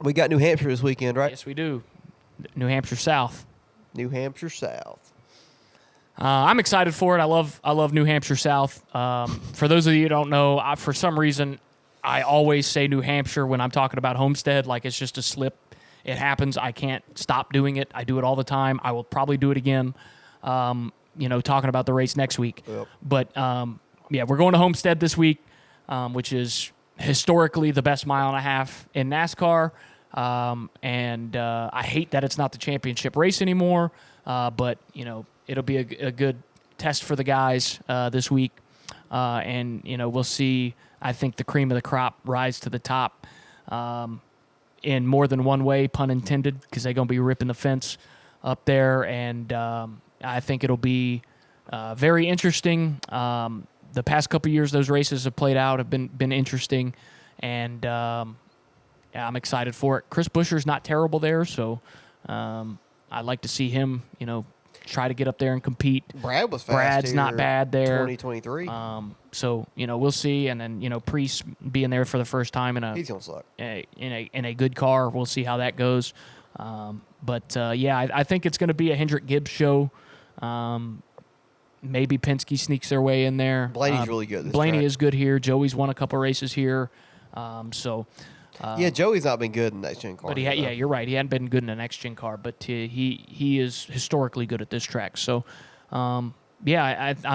We got New Hampshire this weekend, right? Yes, we do. New Hampshire South. New Hampshire South. I'm excited for it. I love New Hampshire South. For those of you who don't know, for some reason, I always say New Hampshire when I'm talking about Homestead, like it's just a slip. It happens. I can't stop doing it. I do it all the time. I will probably do it again, talking about the race next week. Yep. But, we're going to Homestead this week, which is historically the best mile and a half in NASCAR. I hate that it's not the championship race anymore, but, it'll be a good test for the guys this week. We'll see, I think, the cream of the crop rise to the top in more than one way, pun intended, because they're going to be ripping the fence up there. And I think it'll be very interesting. The past couple years those races have played out have been interesting. And I'm excited for it. Chris Buescher's not terrible there, so I'd like to see him, try to get up there and compete. Brad was fast. Brad's not bad there. 2023. We'll see. And then, Priest being there for the first time he's gonna suck. in a good car. We'll see how that goes. I think it's going to be a Hendrick Gibbs show. Maybe Penske sneaks their way in there. Blaney's really good. Blaney is good here. Joey's won a couple races here. Joey's not been good in next gen car. But you're right. He hadn't been good in the next gen car, but he is historically good at this track. So, I'm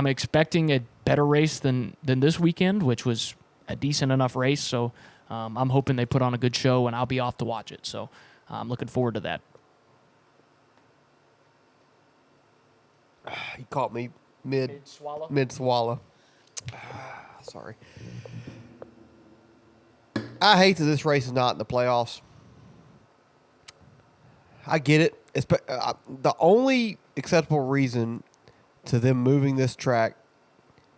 expecting a better race than this weekend, which was a decent enough race. So, I'm hoping they put on a good show, and I'll be off to watch it. So, I'm looking forward to that. He caught me Mid-swallow? Mid-swallow. Sorry. I hate that this race is not in the playoffs. I get it. The only acceptable reason to them moving this track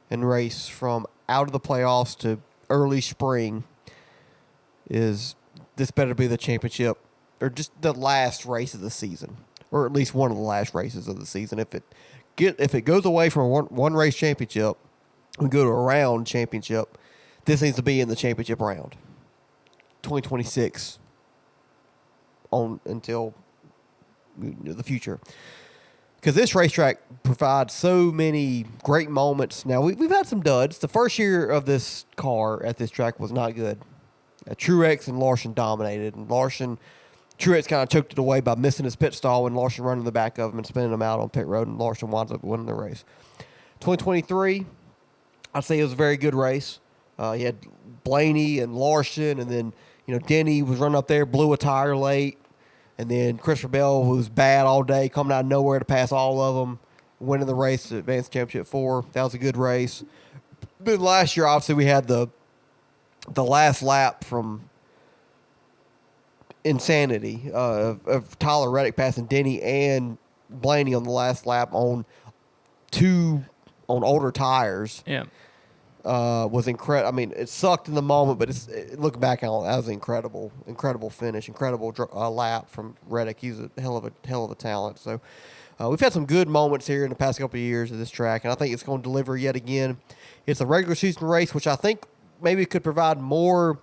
and race from out of the playoffs to early spring is this better be the championship or just the last race of the season, or at least one of the last races of the season. If it goes away from a one race championship and go to a round championship, this needs to be in the championship round. 2026 on until the future, because this racetrack provides so many great moments. Now we've had some duds. The first year of this car at this track was not good. Truex and Larson dominated, and Truex kind of choked it away by missing his pit stall when Larson running the back of him and spinning him out on pit road, and Larson winds up winning the race. 2023, I'd say it was a very good race. You had Blaney and Larson, and then Denny was running up there, blew a tire late, and then Christopher Bell, who was bad all day, coming out of nowhere to pass all of them, winning the race to advance the championship 4. That was a good race. Then last year, obviously, we had the last lap from insanity of Tyler Reddick passing Denny and Blaney on the last lap on older tires. Yeah. Was incredible. I mean, it sucked in the moment, but looking back on it, that was an incredible finish, incredible lap from Reddick. He's a hell of a talent. So we've had some good moments here in the past couple of years at this track, and I think it's going to deliver yet again. It's a regular season race, which I think maybe could provide more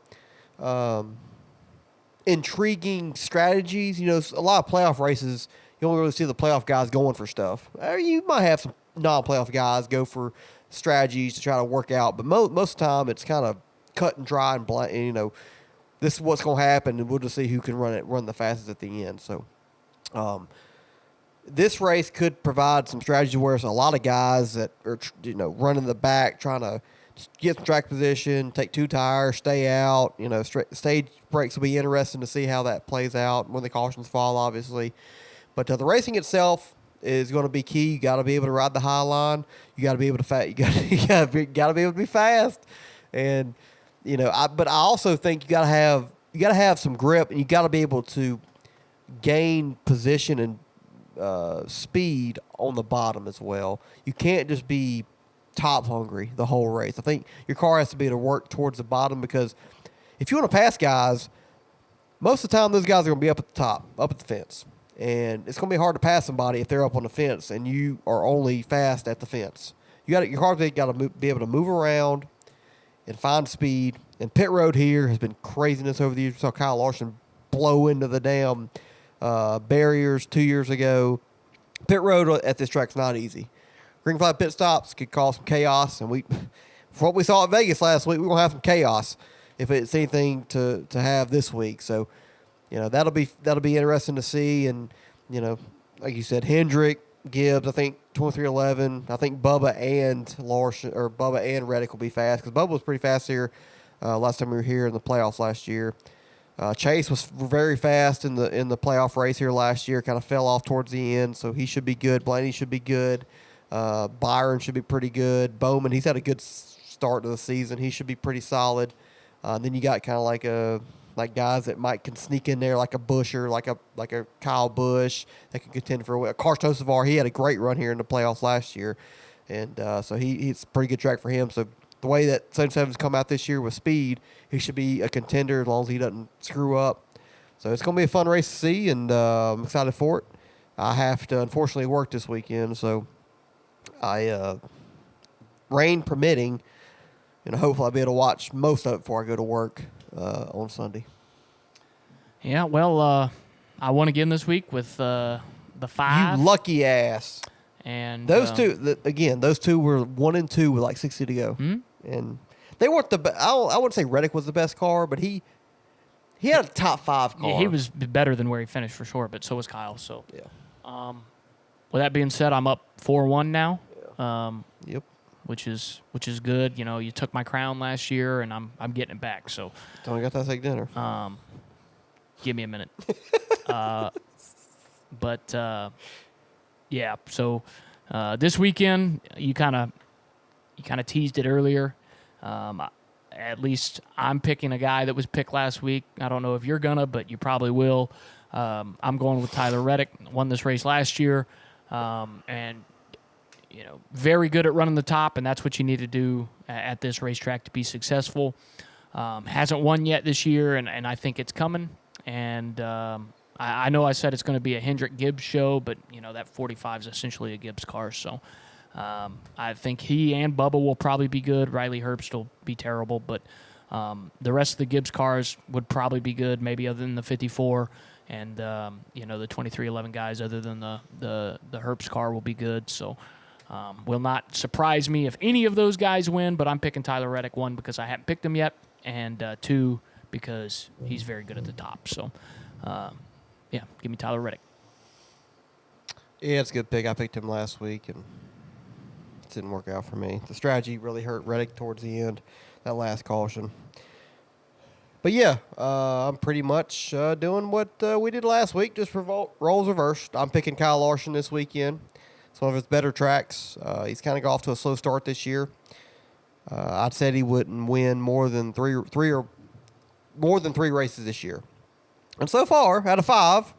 intriguing strategies. A lot of playoff races, you don't really see the playoff guys going for stuff. You might have some non-playoff guys go for strategies to try to work out, but most of the time it's kind of cut and dry and blank. This is what's going to happen, and we'll just see who can run the fastest at the end. So, this race could provide some strategy where it's a lot of guys that are running the back, trying to get some track position, take 2 tires, stay out. Stage breaks will be interesting to see how that plays out when the cautions fall, obviously. But the racing itself is going to be key. You got to be able to ride the high line. You got to be able to you got to be able to be fast. And but I also think you got to have some grip, and you got to be able to gain position and speed on the bottom as well. You can't just be top hungry the whole race. I think your car has to be able to work towards the bottom, because if you want to pass guys, most of the time those guys are going to be up at the top, up at the fence. And it's going to be hard to pass somebody if they're up on the fence and you are only fast at the fence. Your car's got to be able to move around and find speed. And pit road here has been craziness over the years. We saw Kyle Larson blow into the damn barriers 2 years ago. Pit road at this track's not easy. Green flag pit stops could cause some chaos, and for what we saw at Vegas last week, we're gonna have some chaos if it's anything to have this week. So, that'll be interesting to see. And like you said, Hendrick, Gibbs, I think 2311. I think Bubba and Larson or Bubba and Reddick will be fast because Bubba was pretty fast here last time we were here in the playoffs last year. Chase was very fast in the playoff race here last year. Kind of fell off towards the end, so he should be good. Blaney should be good. Byron should be pretty good. Bowman, he's had a good start to the season. He should be pretty solid. Then you got kind of like guys that can sneak in there, like a Busher, like a Kyle Busch that can contend for a win. Karsten Hocevar, he had a great run here in the playoffs last year, and so he's a pretty good track for him. So the way that 77's come out this year with speed, he should be a contender as long as he doesn't screw up. So it's going to be a fun race to see, and I'm excited for it. I have to unfortunately work this weekend, so rain permitting, hopefully I'll be able to watch most of it before I go to work on Sunday. Yeah, well, I won again this week with the 5. You lucky ass. And those two were 1 and 2 with like 60 to go. And they weren't the best. I wouldn't say Reddick was the best car, but he had a top 5 car. Yeah, he was better than where he finished for sure, but so was Kyle. So, yeah. With that being said, I'm up 4-1 now. Yeah. Yep. Which is good. You took my crown last year, and I'm getting it back. So, Don't got that steak dinner. Give me a minute. Yeah. So this weekend, you kind of teased it earlier. At least I'm picking a guy that was picked last week. I don't know if you're gonna, but you probably will. I'm going with Tyler Reddick. Won this race last year, and very good at running the top, and that's what you need to do at this racetrack to be successful. Hasn't won yet this year, and I think it's coming. And I know I said it's going to be a Hendrick Gibbs show, but that 45 is essentially a Gibbs car. So I think he and Bubba will probably be good. Riley Herbst will be terrible, but the rest of the Gibbs cars would probably be good, maybe other than the 54. And the 2311 guys, other than the Herbst car, will be good. So will not surprise me if any of those guys win. But I'm picking Tyler Reddick, 1, because I haven't picked him yet, and 2, because he's very good at the top. So, give me Tyler Reddick. Yeah, it's a good pick. I picked him last week, and it didn't work out for me. The strategy really hurt Reddick towards the end, that last caution. But, yeah, I'm pretty much doing what we did last week, just roles reversed. I'm picking Kyle Larson this weekend. It's one of his better tracks. He's kind of got off to a slow start this year. I'd said he wouldn't win more than three races this year. And so far, out of 5,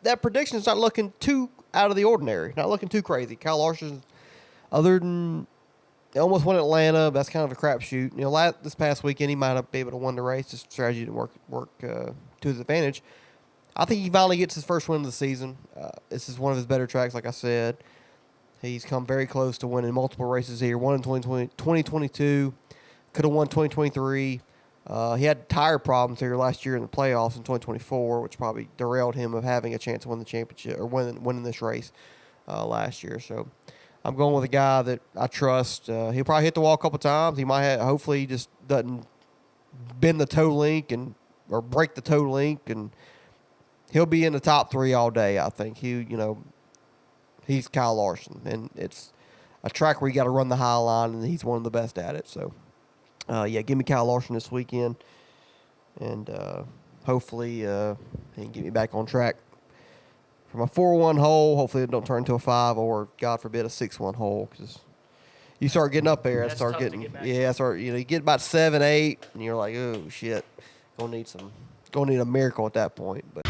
that prediction is not looking too out of the ordinary, not looking too crazy. Kyle Larson, other than almost won Atlanta, that's kind of a crapshoot. This past weekend he might not be able to win the race. His strategy didn't work to his advantage. I think he finally gets his first win of the season. This is one of his better tracks, like I said. He's come very close to winning multiple races here. Won in 2022. Could have won 2023. He had tire problems here last year in the playoffs in 2024, which probably derailed him of having a chance to win the championship or winning this race last year. So I'm going with a guy that I trust. He'll probably hit the wall a couple times. He might hopefully he just doesn't bend the toe link or break the toe link, and he'll be in the top 3 all day. I think he's Kyle Larson, and it's a track where you got to run the high line, and he's one of the best at it. So. Give me Kyle Larson this weekend, and hopefully he can get me back on track from a 4-1 hole. Hopefully it don't turn into a 5 or, God forbid, a 6-1 hole, because you start getting up there. You get about 7, 8, and you're like, oh shit, gonna need a miracle at that point. But